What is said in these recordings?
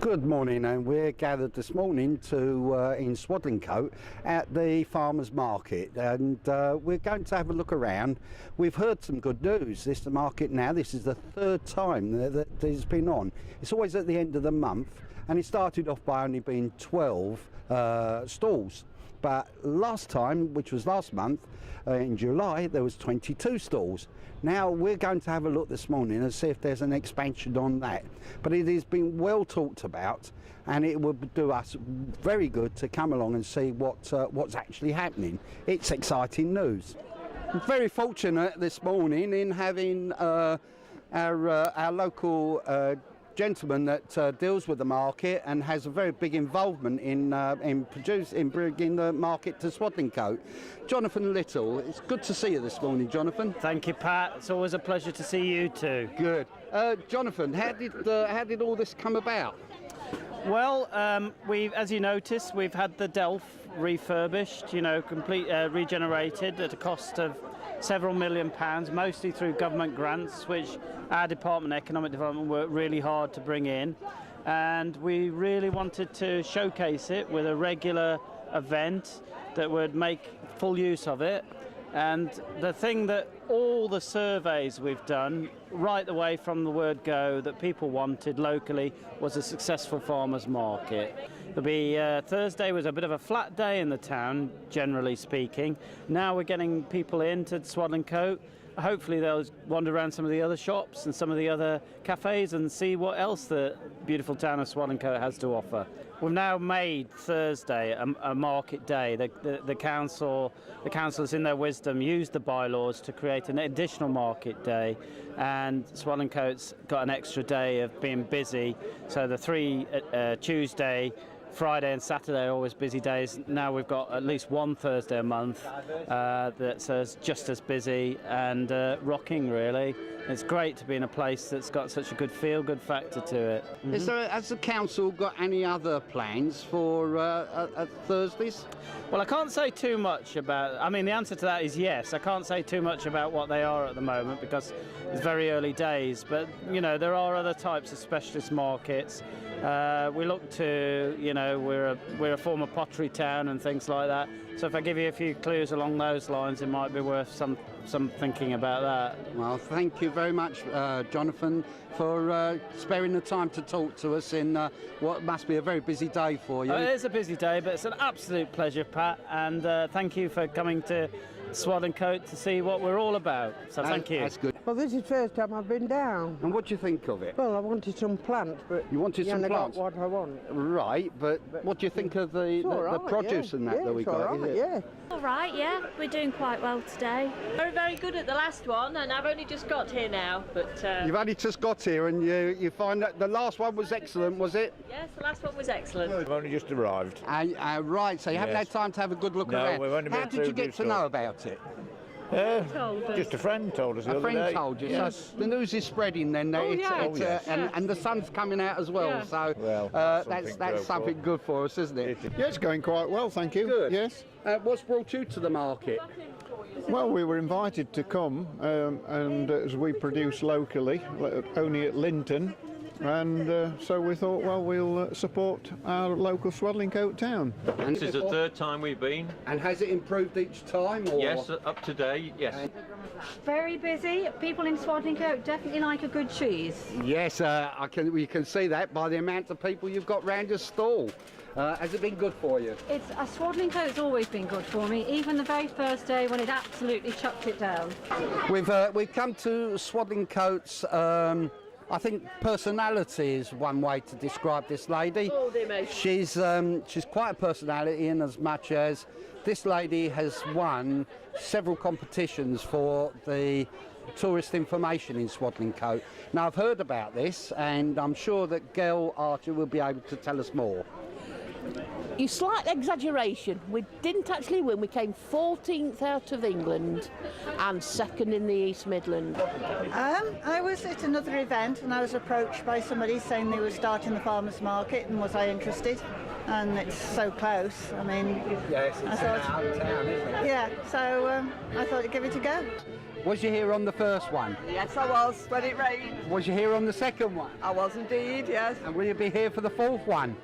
Good morning, and we're gathered this morning to in Swadlincote at the farmers market, and we're going to have a look around. We've heard some good news. This market now, this is the third time that it's been on. It's always at the end of the month, and it started off by only being 12 stalls. But last time, which was last month, in July, there was 22 stalls. Now we're going to have a look this morning and see if there's an expansion on that. But it has been well talked about, and it would do us very good to come along and see what's actually happening. It's exciting news. I'm very fortunate this morning in having our local gentleman that deals with the market and has a very big involvement in bringing the market to Swadlincote. Jonathan Little, it's good to see you this morning, Jonathan. Thank you, Pat. It's always a pleasure to see you too. Good. Jonathan, how did all this come about? Well, as you noticed, we've had the Delph refurbished, complete regenerated at a cost of several £1 million, mostly through government grants, which our Department of Economic Development worked really hard to bring in. And we really wanted to showcase it with a regular event that would make full use of it. And the thing that all the surveys we've done, right away from the word go, that people wanted locally was a successful farmers market. Thursday was a bit of a flat day in the town, generally speaking. Now we're getting people into Swadlincote. Hopefully they'll wander around some of the other shops and some of the other cafes and see what else the beautiful town of Swadlincote has to offer. We've now made Thursday a market day. The councillors in their wisdom used the bylaws to create an additional market day, and Swadlincote's got an extra day of being busy. So the three Tuesday, Friday and Saturday are always busy days. Now we've got at least one Thursday a month that's just as busy and rocking, really. It's great to be in a place that's got such a good feel-good factor to it. Mm-hmm. Has the council got any other plans for Thursdays? Well, I can't say too much about... the answer to that is yes. I can't say too much about what they are at the moment because it's very early days. But, there are other types of specialist markets. We look to, we're a former pottery town and things like that. So if I give you a few clues along those lines, it might be worth some thinking about that. Well, thank you very much, Jonathan, for sparing the time to talk to us in what must be a very busy day for you. It is a busy day, but it's an absolute pleasure, Pat, and thank you for coming to Swadlincote to see what we're all about. So thank you. That's good. Well, this is the first time I've been down. And what do you think of it? Well, I wanted some plants, but you wanted some plants? Got what I want. Right, but what do you think of the produce and that we got? Right, yeah. All right, yeah, we're doing quite well today. Very, very good at the last one, and I've only just got here now. But you've only just got here, and you find that the last one was excellent, was it? Yes, the last one was excellent. We've only just arrived. Right, so you haven't had time to have a good look around. We've only been How did you get to know about it? Just a friend told us the other day. A friend told you. Yes. So the news is spreading then. Yes. And the sun's coming out as well. Yeah. So that's something good for us, isn't it? Yeah, it's going quite well, thank you. Good. Yes. What's brought you to the market? Well, we were invited to come, and as we produce locally, only at Linton, and so we thought, well, we'll support our local Swadlincote town. And this is the third time we've been. And has it improved each time? Or? Yes, up to date, yes. Very busy. People in Swadlincote definitely like a good cheese. Yes, we can see that by the amount of people you've got round your stall. Has it been good for you? Swadlincote's always been good for me, even the very first day when it absolutely chucked it down. We've come to Swadlincote's. I think personality is one way to describe this lady. Oh, dear me. She's quite a personality in as much as this lady has won several competitions for the tourist information in Swadlincote. Now, I've heard about this, and I'm sure that Gail Archer will be able to tell us more. You slight exaggeration. We didn't actually win. We came 14th out of England and 2nd in the East Midlands. I was at another event and I was approached by somebody saying they were starting the farmers market and was I interested? And it's so close. I mean, yes, it's I in our hometown, isn't it? yeah. So I thought I'd give it a go. Was you here on the first one? Yes, I was, when it rained. Was you here on the second one? I was indeed, yes. And will you be here for the fourth one?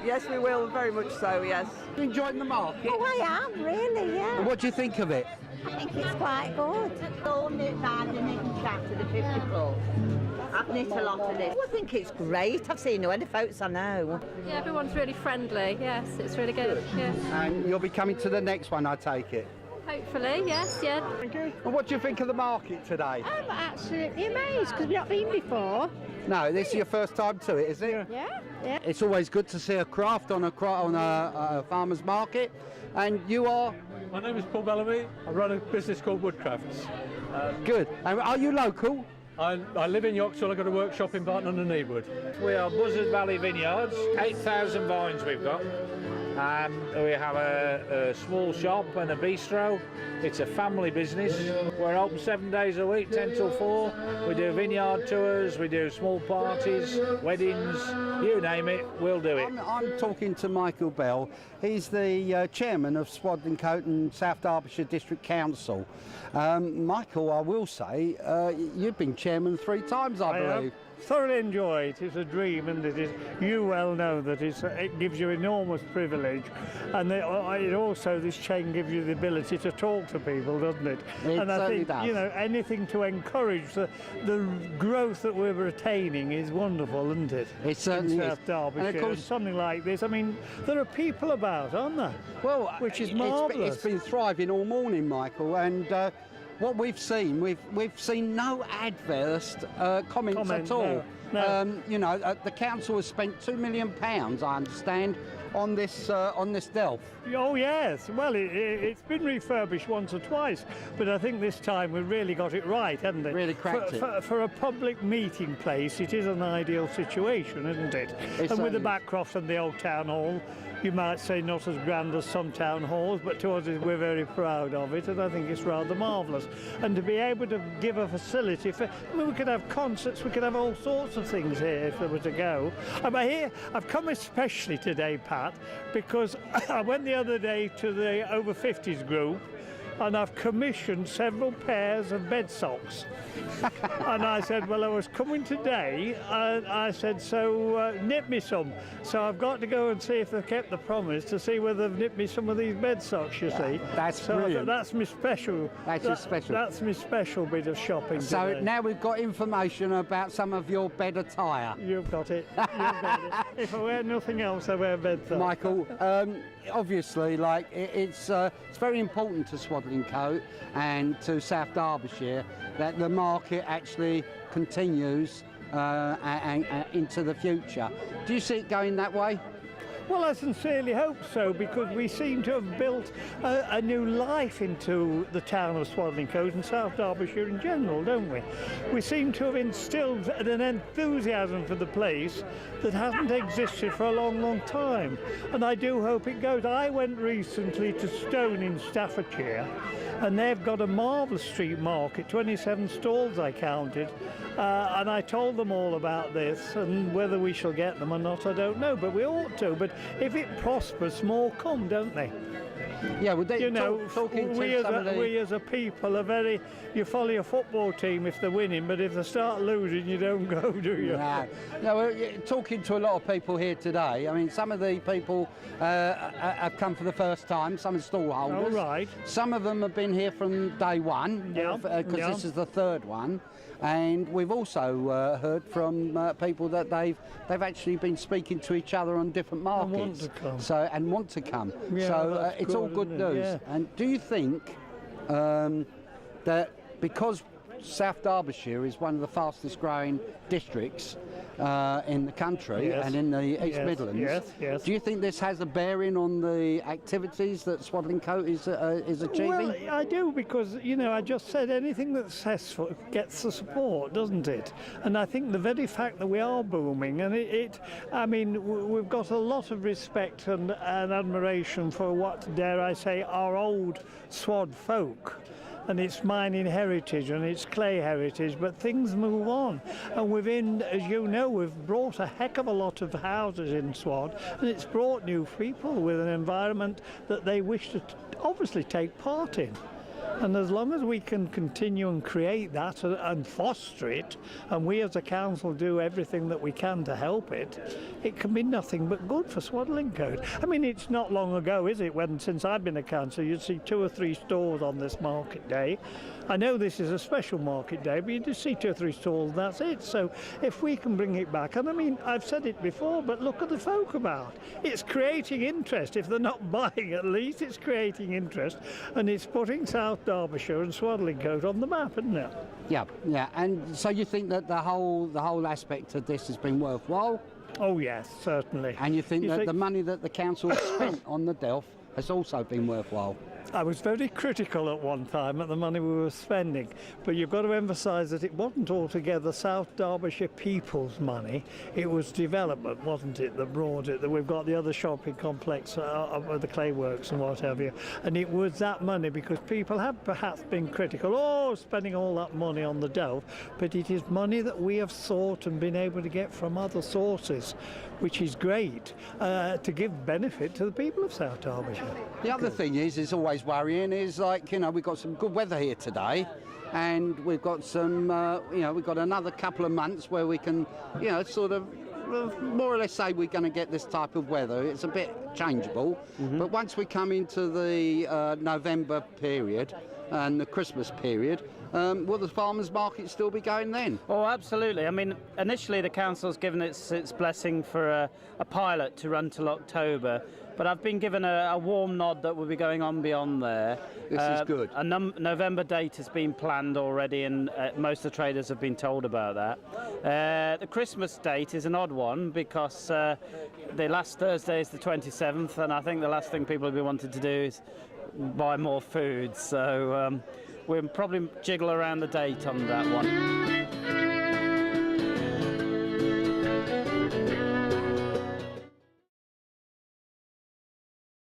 Yes, we will, very much so, yes. You enjoying the market? Oh, I am, really, yeah. And what do you think of it? I think it's quite good. All knit round and knit and chat to the 50 floor. I've knit a lot of this. I think it's great. I've seen no end of folks I know. Yeah, everyone's really friendly. Yes, it's really good. Yeah. And you'll be coming to the next one, I take it? Hopefully, yes, yeah. Thank you. And what do you think of the market today? I'm absolutely amazed because we've not been before. No, this is your first time to it, is it? Yeah, yeah. It's always good to see a craft on a farmer's market. And you are? My name is Paul Bellamy. I run a business called Woodcrafts. Good. And are you local? I live in Yoxall. I've got a workshop in Barton and Needwood. We are Buzzard Valley Vineyards. 8,000 vines we've got. We have a small shop and a bistro. It's a family business. We're open 7 days a week, 10 till 4. We do vineyard tours, we do small parties, weddings, you name it, we'll do it. I'm talking to Michael Bell. He's the chairman of Swadlincote and South Derbyshire District Council. Michael, I will say, you've been chairman 3 times, I believe. Thoroughly enjoy it. It's a dream, and it is. You well know that it gives you enormous privilege, and it also, this chain gives you the ability to talk to people, doesn't it? And I think does. You know, anything to encourage the growth that we're retaining is wonderful, isn't it? It certainly in is. South Derbyshire, And of course, something like this. I mean, there are people about, aren't there? Well, which is marvellous. It's been thriving all morning, Michael, and. What we've seen, we've seen no adverse comments at all. No. You know, the council has spent £2 million, I understand, on this delf. Oh yes, well it's been refurbished once or twice, but I think this time we've really got it right, haven't it? Really cracked it. For a public meeting place, it is an ideal situation, isn't it? And with the Backcroft and the old town hall, you might say not as grand as some town halls, but to us we're very proud of it, and I think it's rather marvellous. And to be able to give a facility for, I mean, we could have concerts, we could have all sorts of things here if there were to go. I've come especially today, Pat, because I went the other day to the over 50s group, and I've commissioned several pairs of bed socks. And I said, well, I was coming today, and I said, so knit me some. So I've got to go and see if they've kept the promise to see whether they've knit me some of these bed socks, you see. That's brilliant. That's my special. That's your special. That's my special bit of shopping So today. now we've got information about some of your bed attire. You've got it. You've got it. If I wear nothing else, I wear bed socks. Michael, obviously, like it's very important to Swadlincote and to South Derbyshire that the market actually continues and into the future. Do you see it going that way? Well, I sincerely hope so, because we seem to have built a new life into the town of Swadlincote and South Derbyshire in general, don't we? We seem to have instilled an enthusiasm for the place that hasn't existed for a long, long time. And I do hope it goes. I went recently to Stone in Staffordshire, and they've got a marvellous street market, 27 stalls I counted, and I told them all about this, and whether we shall get them or not, I don't know, but we ought to. But if it prospers, more come, don't they? Yeah, well, you know, talking we as a people are very. You follow your football team if they're winning, but if they start losing, you don't go, do you? No, we're talking to a lot of people here today. I mean, some of the people have come for the first time. Some are stall holders. Oh, right. Some of them have been here from day one, because this is the 3rd one. And we've also heard from people that they've actually been speaking to each other on different markets. And want to come. And want to come. Yeah, so it's all good news. Yeah. And do you think that because South Derbyshire is one of the fastest growing districts in the country and in the East Midlands. Yes. Do you think this has a bearing on the activities that Swadlincote is achieving? Well, I do, because, you know, I just said anything that's successful gets the support, doesn't it? And I think the very fact that we are booming, and I mean, we've got a lot of respect and admiration for what, dare I say, our old Swad folk. And it's mining heritage and it's clay heritage, but things move on. And as you know, we've brought a heck of a lot of houses in Swad, and it's brought new people with an environment that they wish to obviously take part in. And as long as we can continue and create that and foster it, and we as a council do everything that we can to help it, it can be nothing but good for Swadlincote. I mean, it's not long ago, is it, since I've been a councillor, you'd see 2 or 3 stores on this market day. I know this is a special market day, but you just see 2 or 3 stalls, and that's it. So if we can bring it back, and I mean, I've said it before, but look at the folk about. It's creating interest. If they're not buying, at least it's creating interest, and it's putting South Derbyshire and Swadlincote on the map, isn't it? Yeah. And so you think that the whole aspect of this has been worthwhile? Oh yes, certainly. And you think that the money that the council spent on the Delph has also been worthwhile? I was very critical at one time at the money we were spending, but you've got to emphasise that it wasn't altogether South Derbyshire people's money. It was development, wasn't it, that brought it. That we've got the other shopping complex, the clay works and what have you, and it was that money, because people have perhaps been critical, spending all that money on the Delph, but it is money that we have sought and been able to get from other sources, which is great, to give benefit to the people of South Derbyshire. The other thing is always worrying, is like, you know, we've got some good weather here today, and we've got some, we've got another couple of months where we can, sort of more or less say we're going to get this type of weather. It's a bit changeable, but once we come into the November period and the Christmas period, will the farmers market still be going then? Oh, absolutely. I mean, initially the council's given its blessing for a pilot to run till October, but I've been given a warm nod that we'll be going on beyond there. This is good. A November date has been planned already, and most of the traders have been told about that. The Christmas date is an odd one, because the last Thursday is the 27th, and I think the last thing people will be wanting to do is buy more food. So we'll probably jiggle around the date on that one.